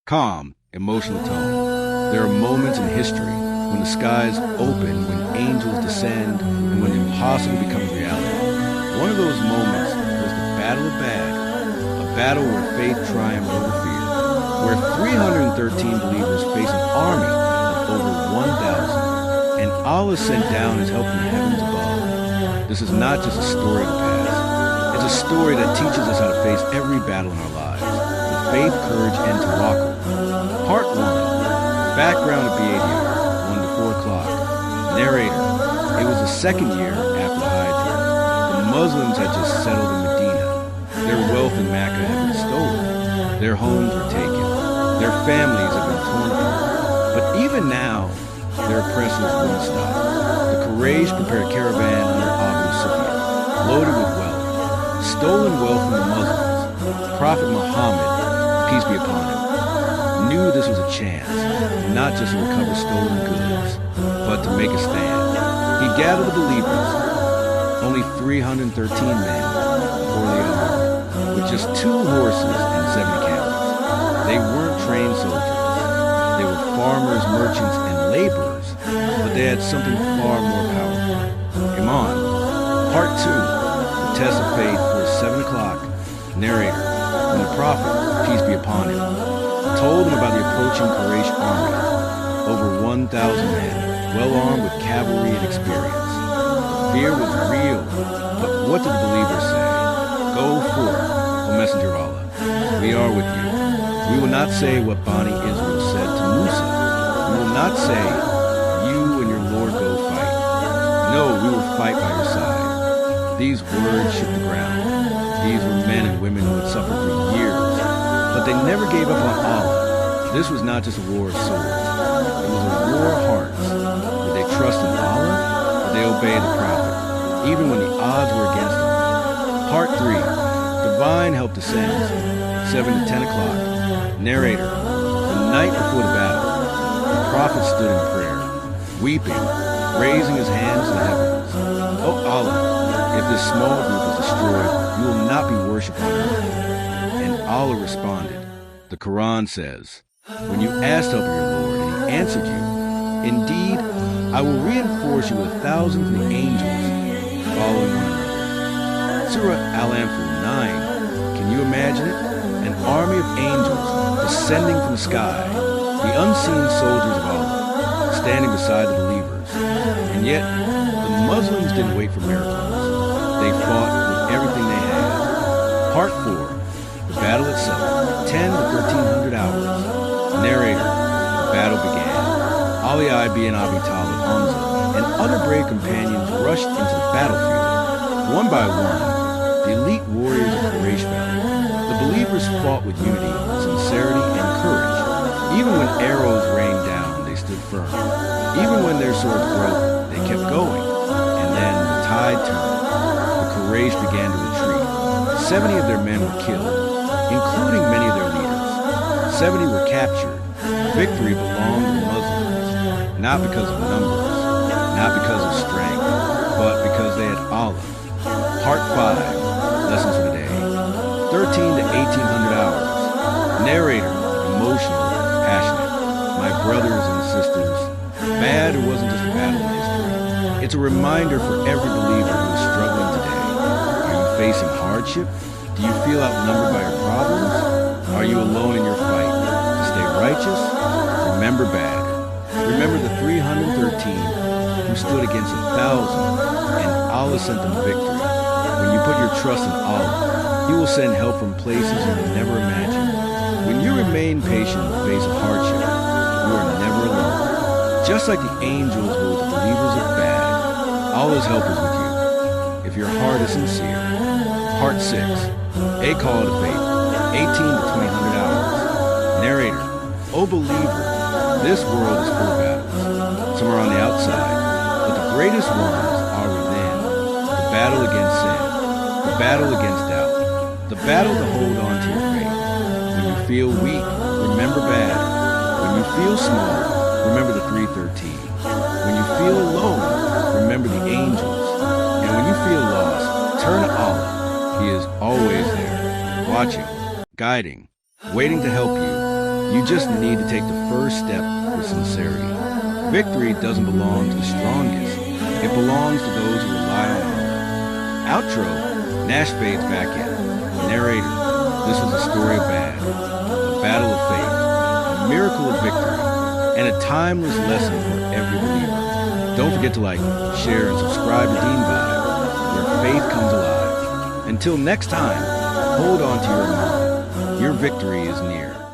Calm, emotional tone. There are moments in history when the skies open, when angels descend, and when the impossible becomes reality. One of those moments was the Battle of Badr, a battle where faith triumphed over fear, where 313 believers face an army of over 1,000, and Allah sent down his help from the heavens above. This is not just a story of the past. It's a story that teaches us how to face every battle in our lives with faith, courage, and tawakkul. Part 1. Background of Badr, 1 to 4 o'clock. Narrator. It was the second year after the Hijrah. The Muslims had just settled in Medina. Their wealth in Mecca had been stolen. Their homes were taken. Their families had been torn apart. But even now, their oppressors wouldn't stop. The Quraysh prepared a caravan under Abu Sufyan, loaded with wealth, stolen wealth from the Muslims. Prophet Muhammad, peace be upon him, knew this was a chance, not just to recover stolen goods, but to make a stand. He gathered the believers, only 313 men, poorly armed, with just 2 horses and 70 camels. They weren't trained soldiers. They were farmers, merchants, and laborers, but they had something far more powerful. Iman. Part 2. The test of faith for 7 o'clock. Narrator. When the Prophet, peace be upon him, told them about the approaching Quraysh army, over 1,000 men, well armed with cavalry and experience. Fear was real, but what did the believers say? Go forth, O Messenger of Allah. We are with you. We will not say what Bani Israel said to Musa. We will not say, you and your Lord go fight. No, we will fight by your side. These words shook the ground. These were men and women who had suffered for years, but they never gave up on Allah. This was not just a war of swords. It was a war of hearts. Did they trust in Allah, or did they obey the Prophet, even when the odds were against them? Part 3. Divine help descends, 7 to 10 o'clock. Narrator. The night before the battle, the Prophet stood in prayer, weeping, raising his hands to the heavens. Oh Allah, if this small group is destroyed, you will not be worshipped on earth. And Allah responded. The Quran says, when you asked help of your Lord, and he answered you, indeed, I will reinforce you with 1,000 from the angels following one another. Surah Al-Anfal 9. Can you imagine it? An army of angels descending from the sky, the unseen soldiers of Allah, standing beside the believers. And yet, the Muslims didn't wait for miracles. They fought with everything they had. Part 4. The battle itself, 10 to 1,300 hours. Narrator. The battle began. Ali bin Abi Talib, Hamza, and other brave companions rushed into the battlefield. One by one, the elite warriors of Quraysh fell. The believers fought with unity, sincerity, and courage. Even when arrows rained down, they stood firm. Even when their swords broke, they kept going. And then the tide turned. The Quraysh began to retreat. 70 of their men were killed, including many of their leaders. 70 were captured. Victory belonged to the Muslims, not because of numbers, not because of strength, but because they had Allah. Part 5. Lessons for the day. 13 to 1,800 hours. Narrator. Emotional, passionate. My brothers and sisters, Badr wasn't just a battle in history. It's a reminder for every believer who is struggling today. Are you facing hardship? Do you feel outnumbered by your problems? Are you alone in your fight? To stay righteous? Remember Badr. Remember the 313 who stood against 1,000, and Allah sent them victory. When you put your trust in Allah, He will send help from places you will never imagine. When you remain patient in the face of hardship, you are never alone. Just like the angels were with the believers of Badr, Allah's help is with you, if your heart is sincere. Part 6. A call to faith, 18 to 2,000 hours. Narrator. O believer, this world is full of battles. Some are on the outside, but the greatest ones are within. The battle against sin, the battle against doubt, the battle to hold on to your faith. When you feel weak, remember Badr. When you feel small, remember the 313. When you feel alone, remember the angels. And when you feel lost, turn to Allah. He is always there, watching, guiding, waiting to help you. You just need to take the first step with sincerity. Victory doesn't belong to the strongest. It belongs to those who rely on Allah. Outro, Nash fades back in. Narrator, this was a story of a battle of faith, a miracle of victory, and a timeless lesson for every believer. Don't forget to like, share, and subscribe to Deen Vibe, where faith comes alive. Until next time, hold on to your iman. Your victory is near.